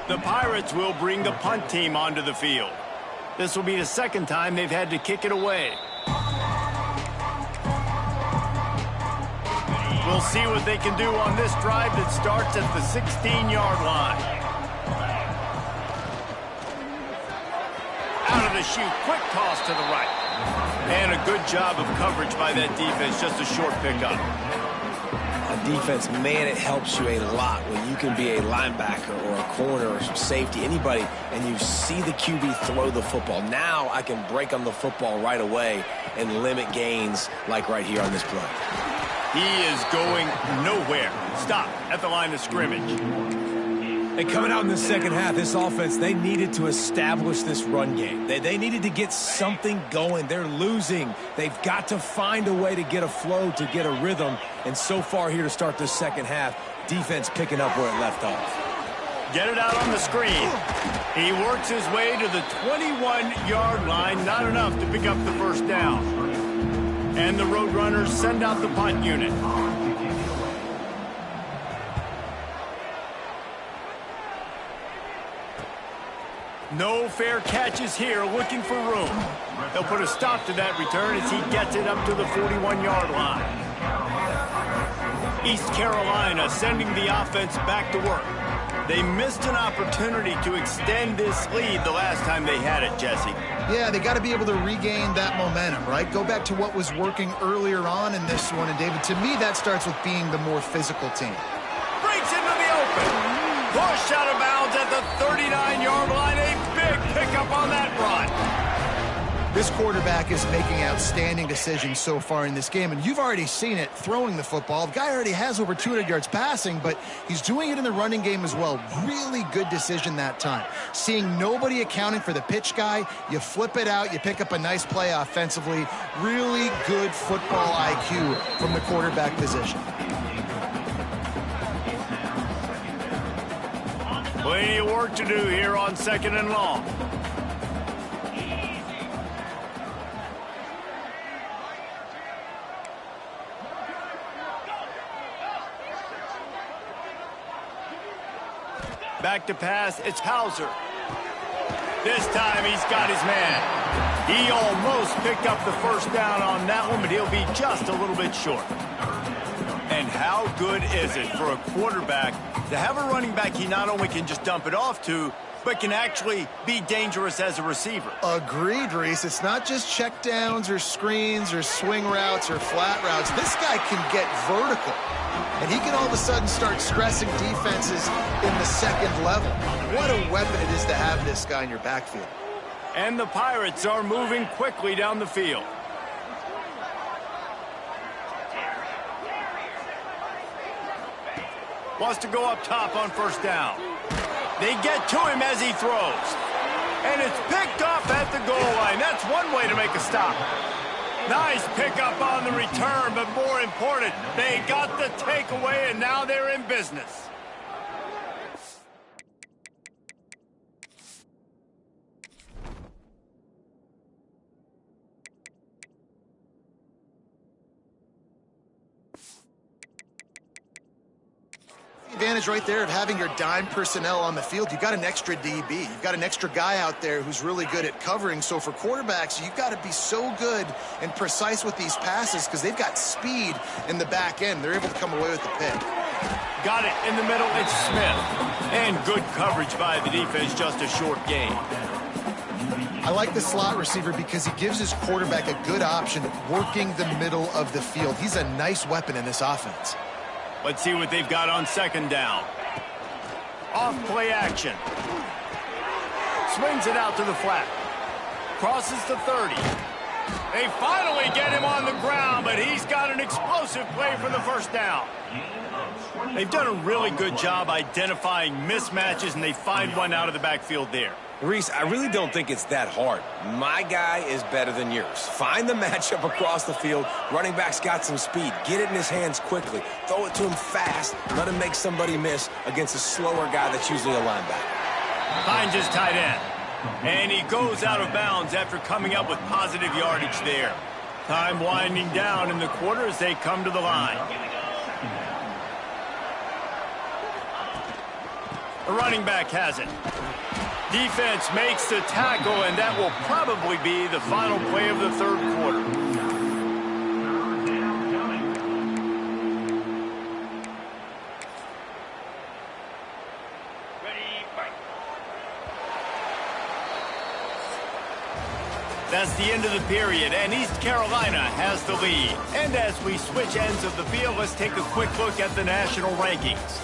The Pirates will bring the punt team onto the field. This will be the second time they've had to kick it away. We'll see what they can do on this drive that starts at the 16-yard line. Out of the chute, quick toss to the right. And a good job of coverage by that defense, just a short pickup. On defense, man, it helps you a lot when you can be a linebacker or a corner or some safety, anybody, and you see the QB throw the football. Now I can break on the football right away and limit gains like right here on this play. He is going nowhere. Stop at the line of scrimmage. And coming out in the second half, this offense, they needed to establish this run game. They needed to get something going. They're losing. They've got to find a way to get a flow, to get a rhythm. And so far here to start this second half, defense picking up where it left off. Get it out on the screen. He works his way to the 21-yard line. Not enough to pick up the first down. And the Roadrunners send out the punt unit. No fair catches here, looking for room. They'll put a stop to that return as he gets it up to the 41-yard line. East Carolina sending the offense back to work. They missed an opportunity to extend this lead the last time they had it, Jesse. Yeah, they got to be able to regain that momentum, right? Go back to what was working earlier on in this one. And, David, to me, that starts with being the more physical team. Breaks into Pushed out of bounds at the 39-yard line. A big pickup on that run. This quarterback is making outstanding decisions so far in this game, and you've already seen it throwing the football. The guy already has over 200 yards passing, but he's doing it in the running game as well. Really good decision that time. Seeing nobody accounting for the pitch guy, you flip it out, you pick up a nice play offensively. Really good football IQ from the quarterback position. Plenty of work to do here on 2nd and long. Back to pass, it's Hauser. This time he's got his man. He almost picked up the first down on that one, but he'll be just a little bit short. And how good is it for a quarterback to have a running back he not only can just dump it off to, but can actually be dangerous as a receiver? Agreed, Reese. It's not just check downs or screens or swing routes or flat routes. This guy can get vertical. And he can all of a sudden start stressing defenses in the second level. What a weapon it is to have this guy in your backfield. And the Pirates are moving quickly down the field. Wants to go up top on first down. They get to him as he throws. And it's picked off at the goal line. That's one way to make a stop. Nice pickup on the return, but more important, they got the takeaway, and now they're in business. Advantage right there of having your dime personnel on the field. You've got an extra DB. You've got an extra guy out there who's really good at covering. So for quarterbacks, you've got to be so good and precise with these passes because they've got speed in the back end. They're able to come away with the pick. Got it in the middle. It's Smith. And good coverage by the defense, just a short gain. I like the slot receiver because he gives his quarterback a good option working the middle of the field. He's a nice weapon in this offense. Let's see what they've got on 2nd down. Off play action. Swings it out to the flat. Crosses the 30. They finally get him on the ground, but he's got an explosive play for the first down. They've done a really good job identifying mismatches, and they find one out of the backfield there. Reese, I really don't think it's that hard. My guy is better than yours. Find the matchup across the field. Running back's got some speed. Get it in his hands quickly. Throw it to him fast. Let him make somebody miss against a slower guy that's usually a linebacker. Finds his tight end. And he goes out of bounds after coming up with positive yardage there. Time winding down in the quarter as they come to the line. The running back has it. Defense makes the tackle, and that will probably be the final play of the third quarter. That's the end of the period, and East Carolina has the lead. And as we switch ends of the field, let's take a quick look at the national rankings.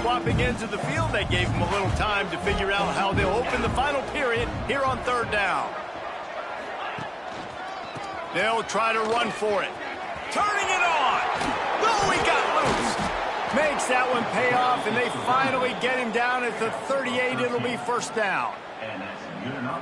Swapping ends of the field, they gave them a little time to figure out how they'll open the final period here on 3rd down. They'll try to run for it. Turning it on. Oh, he got loose. Makes that one pay off, and they finally get him down at the 38. It'll be first down.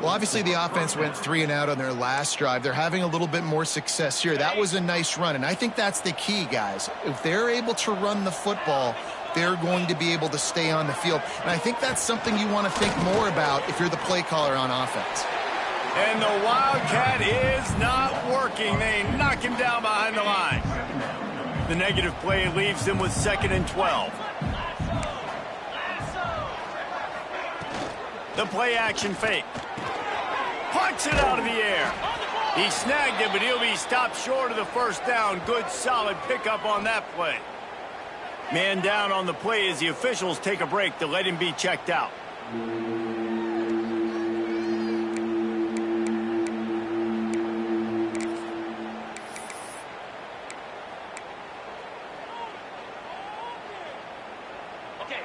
Well, obviously the offense went 3 and out on their last drive. They're having a little bit more success here. That was a nice run, and I think that's the key, guys. If they're able to run the football, they're going to be able to stay on the field. And I think that's something you want to think more about if you're the play caller on offense. And the Wildcat is not working. They knock him down behind the line. The negative play leaves them with 2nd and 12. The play action fake. Punts it out of the air. He snagged it, but he'll be stopped short of the first down. Good, solid pickup on that play. Man down on the play as the officials take a break to let him be checked out.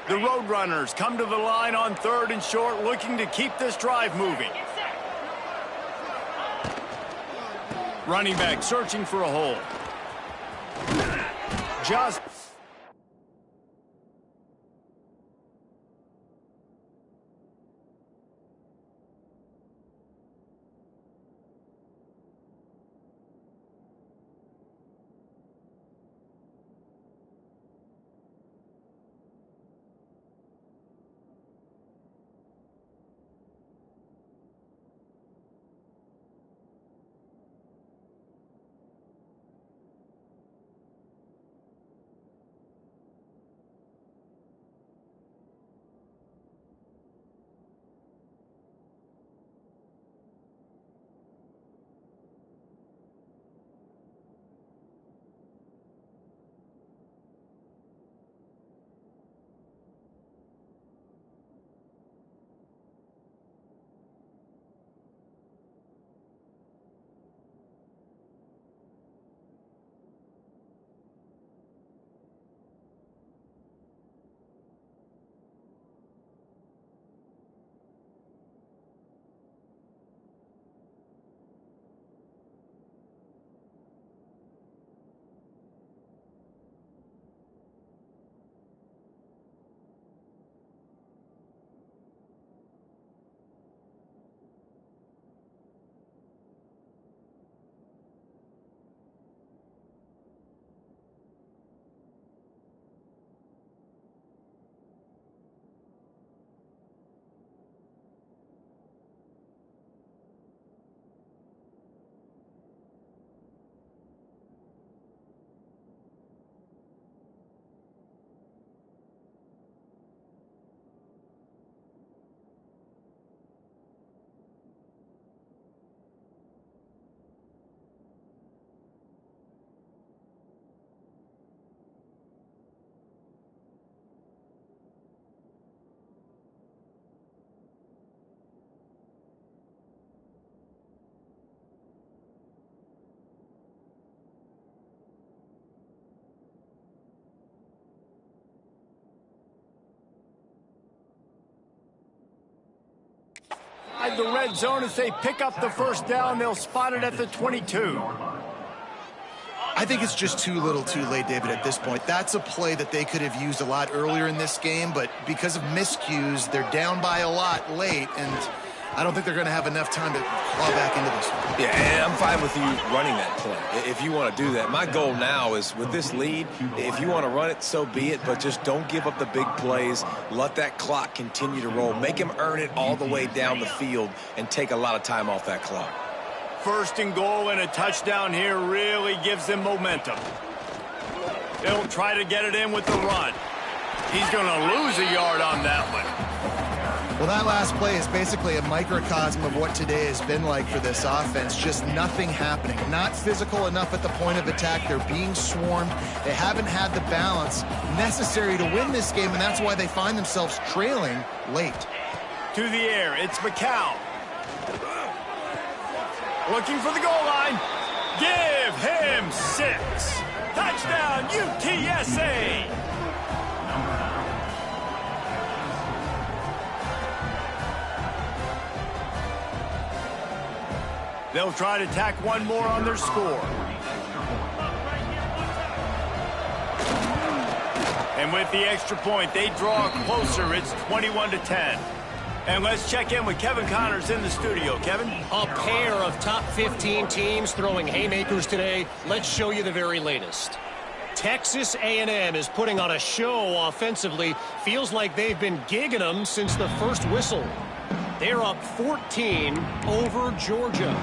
The Roadrunners come to the line on 3rd and short, looking to keep this drive moving. Running back searching for a hole. Just... the red zone as they pick up the first down. They'll spot it at the 22. I think it's just too little too late, David, at this point. That's a play that they could have used a lot earlier in this game, but because of miscues, they're down by a lot late, and I don't think they're going to have enough time to claw back into this one. Yeah, and I'm fine with you running that play if you want to do that. My goal now is with this lead, if you want to run it, so be it, but just don't give up the big plays. Let that clock continue to roll. Make him earn it all the way down the field and take a lot of time off that clock. 1st and goal and a touchdown here really gives them momentum. They'll try to get it in with the run. He's going to lose a yard on that one. Well, that last play is basically a microcosm of what today has been like for this offense. Just nothing happening. Not physical enough at the point of attack. They're being swarmed. They haven't had the balance necessary to win this game, and that's why they find themselves trailing late. To the air, it's McCown. Looking for the goal line. Give him 6. Touchdown, UTSA. They'll try to tack one more on their score. And with the extra point, they draw closer. It's 21-10. And let's check in with Kevin Connors in the studio. Kevin? A pair of top 15 teams throwing haymakers today. Let's show you the very latest. Texas A&M is putting on a show offensively. Feels like they've been gigging them since the first whistle. They're up 14 over Georgia.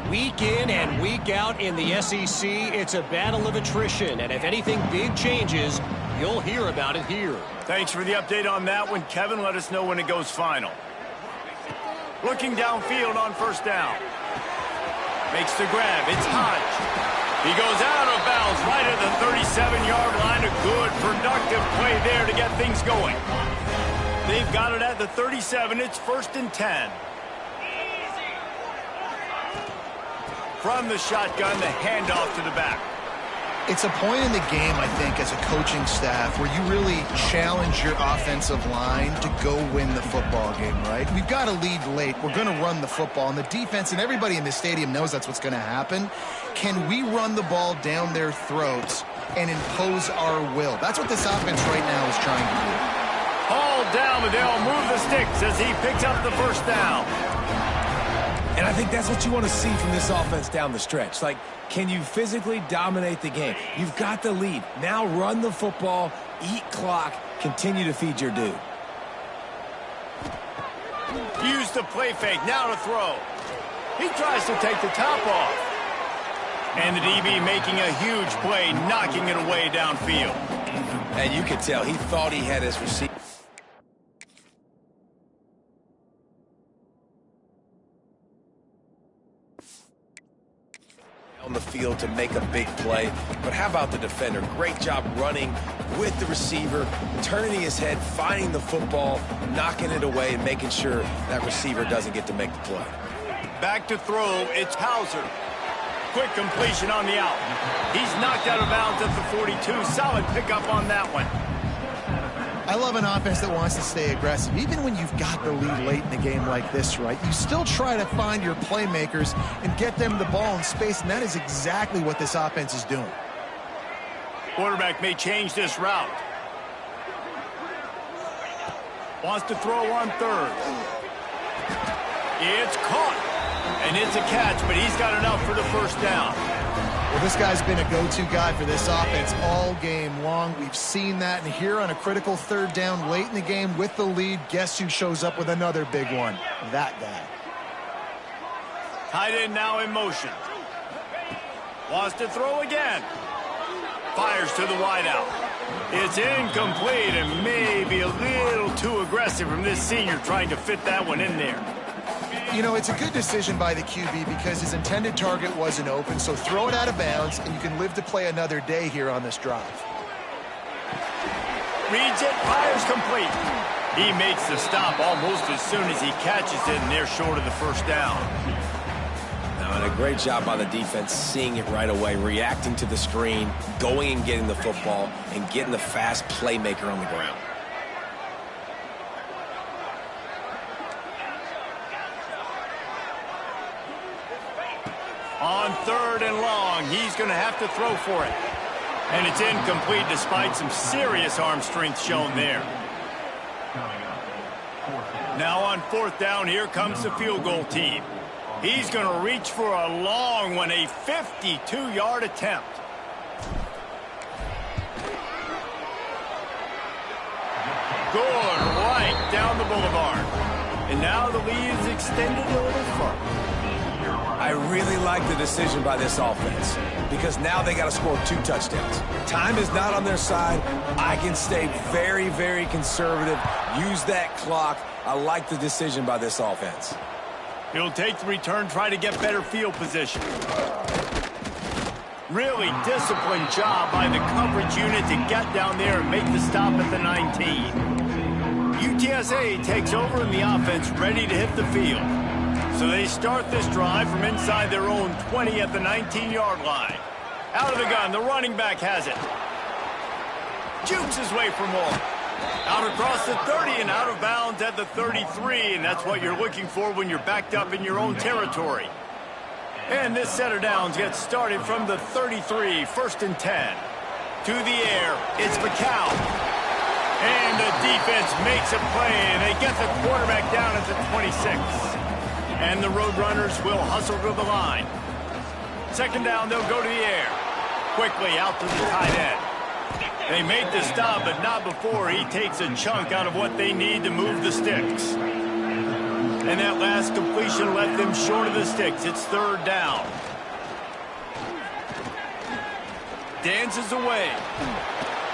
Week in and week out in the SEC, it's a battle of attrition. And if anything big changes, you'll hear about it here. Thanks for the update on that one, Kevin. Let us know when it goes final. Looking downfield on 1st down. Makes the grab. It's Hodge. He goes out of bounds right at the 37-yard line. A good, productive play there to get things going. They've got it at the 37. It's 1st and 10. From the shotgun, the handoff to the back. It's a point in the game, I think, as a coaching staff where you really challenge your offensive line to go win the football game, right? We've got to lead late. We're going to run the football. And the defense and everybody in this stadium knows that's what's going to happen. Can we run the ball down their throats and impose our will? That's what this offense right now is trying to do. All down, but they'll move the sticks as he picks up the first down. And I think that's what you want to see from this offense down the stretch. Like, can you physically dominate the game? You've got the lead. Now run the football, eat clock, continue to feed your dude. Use the play fake, now to throw. He tries to take the top off. And the DB making a huge play, knocking it away downfield. And you can tell he thought he had his receiver on the field to make a big play. But how about the defender? Great job running with the receiver, turning his head, finding the football, knocking it away, and making sure that receiver doesn't get to make the play. Back to throw, it's Hauser. Quick completion on the out. He's knocked out of bounds at the 42. Solid pickup on that one. I love an offense that wants to stay aggressive. Even when you've got the lead late in the game like this, right, you still try to find your playmakers and get them the ball in space, and that is exactly what this offense is doing. Quarterback may change this route. Wants to throw on third. It's caught. And it's a catch, but he's got enough for the first down. Well, this guy's been a go-to guy for this offense all game long. We've seen that, and here on a critical third down late in the game with the lead, guess who shows up with another big one? That guy. Tight end now in motion. Wants to throw again. Fires to the wideout. It's incomplete and maybe a little too aggressive from this senior trying to fit that one in there. You know, it's a good decision by the QB because his intended target wasn't open, so throw it out of bounds, and you can live to play another day here on this drive. Reads it, fires complete. He makes the stop almost as soon as he catches it, and they're short of the first down. Now, and a great job by the defense seeing it right away, reacting to the screen, going and getting the football, and getting the fast playmaker on the ground. On third and long, he's going to have to throw for it. And it's incomplete despite some serious arm strength shown there. Now on fourth down, here comes the field goal team. He's going to reach for a long one, a 52-yard attempt. Good, right down the boulevard. And now the lead is extended a little further. I really like the decision by this offense because now they got to score 2 touchdowns. Time is not on their side. I can stay very, very conservative, use that clock. I like the decision by this offense. He'll take the return, try to get better field position. Really disciplined job by the coverage unit to get down there and make the stop at the 19. UTSA takes over in the offense, ready to hit the field. So they start this drive from inside their own 20 at the 19-yard line. Out of the gun, the running back has it. Jukes his way for more. Out across the 30 and out of bounds at the 33, and that's what you're looking for when you're backed up in your own territory. And this set of downs gets started from the 33, 1st and 10. To the air, it's McCown. And the defense makes a play, and they get the quarterback down at the 26. And the Roadrunners will hustle to the line. Second down, they'll go to the air. Quickly out to the tight end. They make the stop, but not before he takes a chunk out of what they need to move the sticks. And that last completion left them short of the sticks. It's third down. Dances away.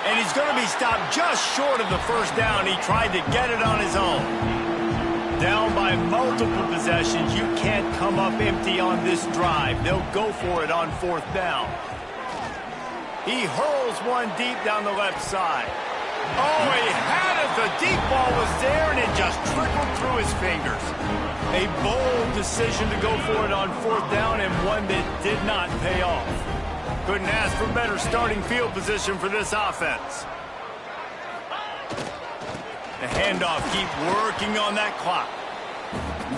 And he's going to be stopped just short of the first down. He tried to get it on his own. Down by multiple possessions, you can't come up empty on this drive. They'll go for it on fourth down. He hurls one deep down the left side. Oh, he had it. The deep ball was there, and it just trickled through his fingers. A bold decision to go for it on fourth down, and one that did not pay off. Couldn't ask for better starting field position for this offense. The handoff, keep working on that clock.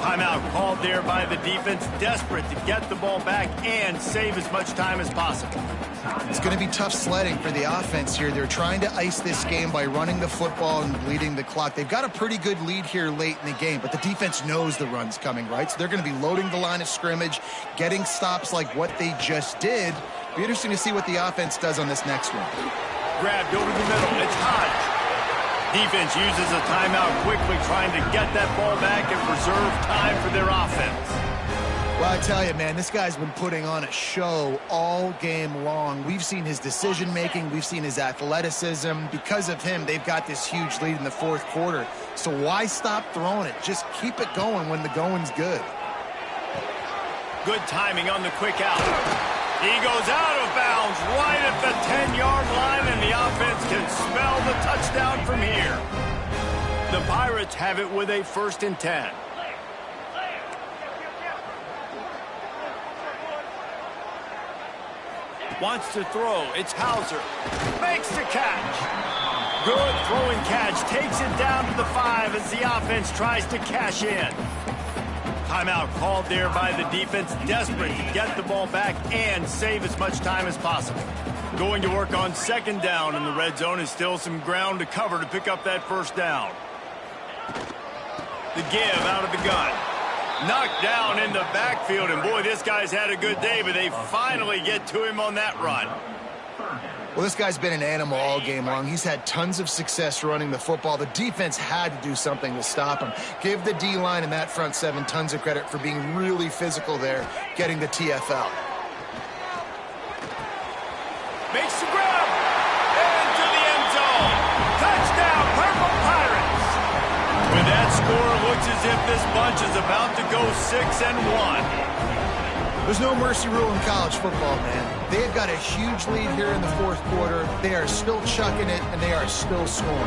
Timeout called there by the defense, desperate to get the ball back and save as much time as possible. It's going to be tough sledding for the offense here. They're trying to ice this game by running the football and bleeding the clock. They've got a pretty good lead here late in the game, but the defense knows the run's coming, right? So they're going to be loading the line of scrimmage, getting stops like what they just did. Be interesting to see what the offense does on this next one. Grabbed over the middle. It's hot. Defense uses a timeout quickly, trying to get that ball back and preserve time for their offense. Well, I tell you, man, this guy's been putting on a show all game long. We've seen his decision-making. We've seen his athleticism. Because of him, they've got this huge lead in the fourth quarter. So why stop throwing it? Just keep it going when the going's good. Good timing on the quick out. He goes out of bounds right at the 10-yard line, and the offense can smell the touchdown from here. The Pirates have it with a 1st and 10. Wants to throw. It's Hauser. Makes the catch. Good throwing catch. Takes it down to the 5 as the offense tries to cash in. Timeout called there by the defense, desperate to get the ball back and save as much time as possible. Going to work on 2nd down, and the red zone is still some ground to cover to pick up that 1st down. The give out of the gun. Knocked down in the backfield, and boy, this guy's had a good day, but they finally get to him on that run. Well, this guy's been an animal all game long. He's had tons of success running the football. The defense had to do something to stop him. Give the D-line and that front 7 tons of credit for being really physical there, getting the TFL. Makes the grab. Into the end zone. Touchdown, Purple Pirates. With that score, it looks as if this bunch is about to go 6-1. There's no mercy rule in college football, man. They've got a huge lead here in the fourth quarter. They are still chucking it, and they are still scoring.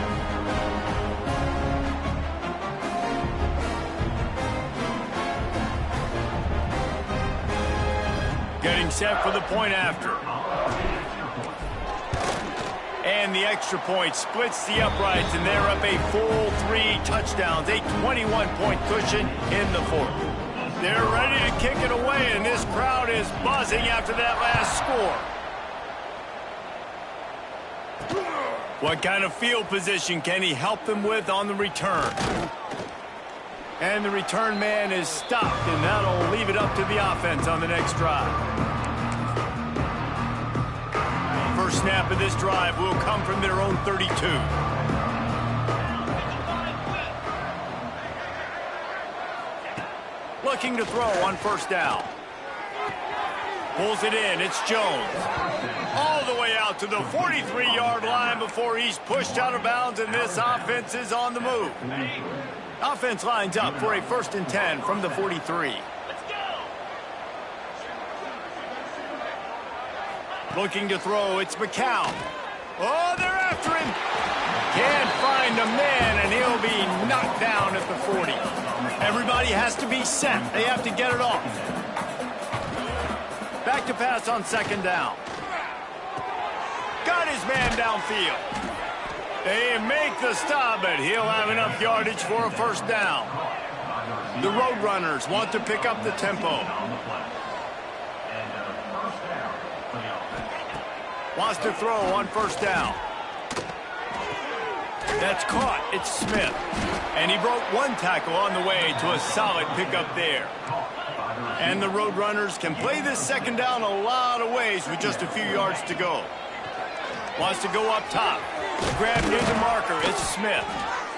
Getting set for the point after. And the extra point splits the uprights, and they're up a full 3 touchdowns, a 21-point cushion in the fourth. They're ready to kick it away, and this crowd is buzzing after that last score. What kind of field position can he help them with on the return? And the return man is stopped, and that'll leave it up to the offense on the next drive. First snap of this drive will come from their own 32. Looking to throw on 1st down. Pulls it in. It's Jones. All the way out to the 43-yard line before he's pushed out of bounds, and this offense is on the move. Offense lines up for a 1st and 10 from the 43. Looking to throw. It's McCown. Oh, they're after him. Can't find a man, and he'll be knocked down at the 40. Everybody has to be set. They have to get it off. Back to pass on 2nd down. Got his man downfield. They make the stop, but he'll have enough yardage for a 1st down. The Roadrunners want to pick up the tempo. Wants to throw on 1st down. That's caught. It's Smith. And he broke 1 tackle on the way to a solid pickup there. And the Roadrunners can play this 2nd down a lot of ways with just a few yards to go. Wants to go up top. Grab near the marker. It's Smith.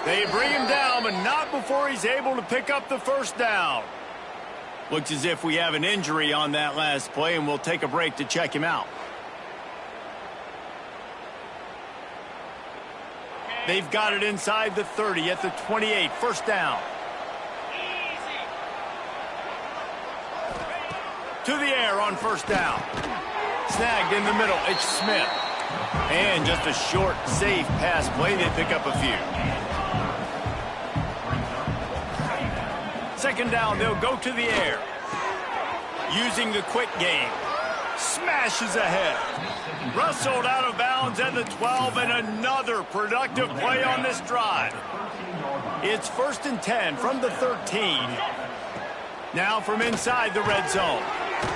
They bring him down, but not before he's able to pick up the 1st down. Looks as if we have an injury on that last play, and we'll take a break to check him out. They've got it inside the 30 at the 28. 1st down. To the air on 1st down. Snagged in the middle. It's Smith. And just a short, safe pass play. They pick up a few. 2nd down. They'll go to the air. Using the quick game. Smashes ahead. Wrestled out of bounds at the 12, and another productive play on this drive. It's 1st and 10 from the 13. Now from inside the red zone.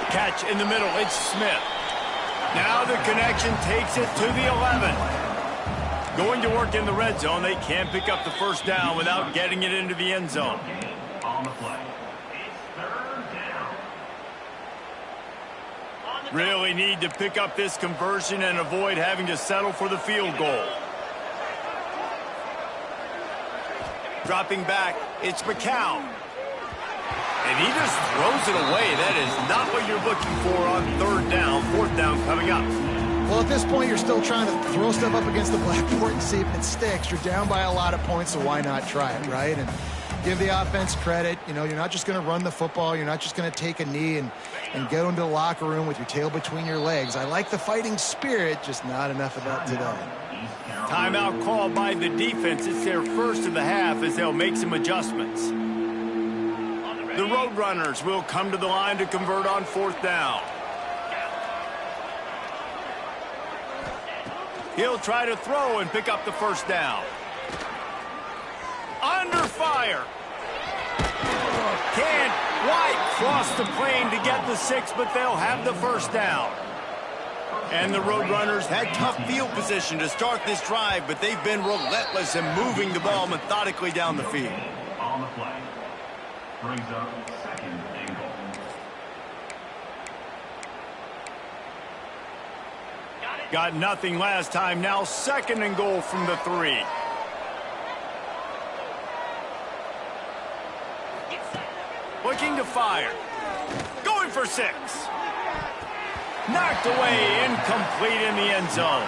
Catch in the middle. It's Smith. Now the connection takes it to the 11. Going to work in the red zone. They can't pick up the first down without getting it into the end zone. On the play. It's 3rd down. Really need to pick up this conversion and avoid having to settle for the field goal. Dropping back, it's McCown. And he just throws it away. That is not what you're looking for on 3rd down. 4th down coming up. Well, at this point, you're still trying to throw stuff up against the blackboard and see if it sticks. You're down by a lot of points, so why not try it, right? And give the offense credit. You know, you're not just going to run the football. You're not just going to take a knee and go into the locker room with your tail between your legs. I like the fighting spirit, just not enough of that today. Timeout called by the defense. It's their first of the half as they'll make some adjustments. The Roadrunners will come to the line to convert on 4th down. He'll try to throw and pick up the first down. Under fire. Can't quite cross the plane to get the 6, but they'll have the first down. And the Roadrunners had tough field position to start this drive, but they've been relentless in moving the ball methodically down the field. On the play. Brings up 2nd and goal. Got nothing last time. Now 2nd and goal from the 3. Looking to fire. Going for 6. Knocked away, incomplete in the end zone.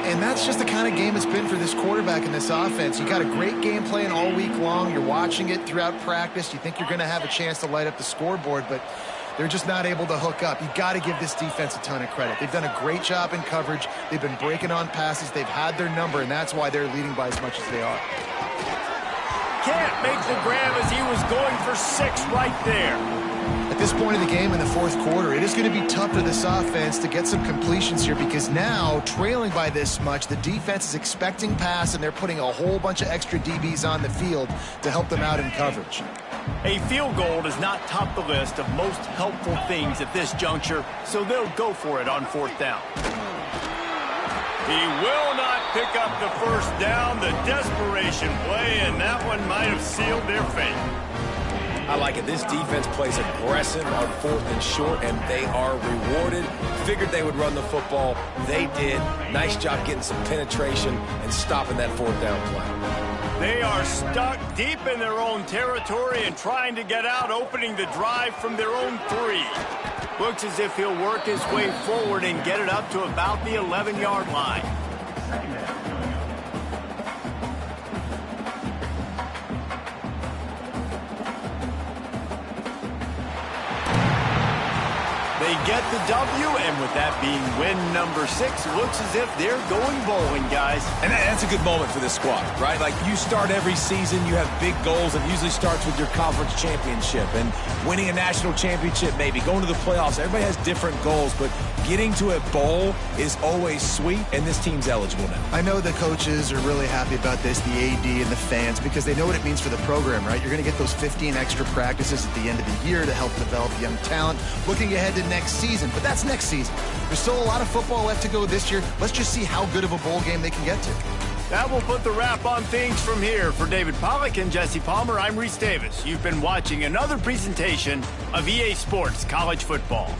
And that's just the kind of game it's been for this quarterback in this offense. You got a great game plan all week long. You're watching it throughout practice. You think you're going to have a chance to light up the scoreboard, but they're just not able to hook up. You got to give this defense a ton of credit. They've done a great job in coverage. They've been breaking on passes. They've had their number, and that's why they're leading by as much as they are. Can't make the grab as he was going for 6 right there. At this point in the game in the 4th quarter, it is going to be tough for this offense to get some completions here because now, trailing by this much, the defense is expecting pass, and they're putting a whole bunch of extra DBs on the field to help them out in coverage. A field goal does not top the list of most helpful things at this juncture, so they'll go for it on 4th down. He will not pick up the first down. The desperation play, and that one might have sealed their fate. I like it. This defense plays aggressive on 4th and short, and they are rewarded. Figured they would run the football. They did. Nice job getting some penetration and stopping that 4th down play. They are stuck deep in their own territory and trying to get out, opening the drive from their own 3. Looks as if he'll work his way forward and get it up to about the 11-yard line. They get the W, and with that being win number 6, looks as if they're going bowling, guys. And that's a good moment for this squad, right? Like, you start every season, you have big goals, and it usually starts with your conference championship and winning a national championship, maybe going to the playoffs. Everybody has different goals, but getting to a bowl is always sweet, and this team's eligible now. I know the coaches are really happy about this, the AD and the fans, because they know what it means for the program, right? You're going to get those 15 extra practices at the end of the year to help develop young talent. Looking ahead to next season, but that's next season. There's still a lot of football left to go this year. Let's just see how good of a bowl game they can get to. That will put the wrap on things from here. For David Pollack and Jesse Palmer, I'm Reese Davis. You've been watching another presentation of EA Sports College Football.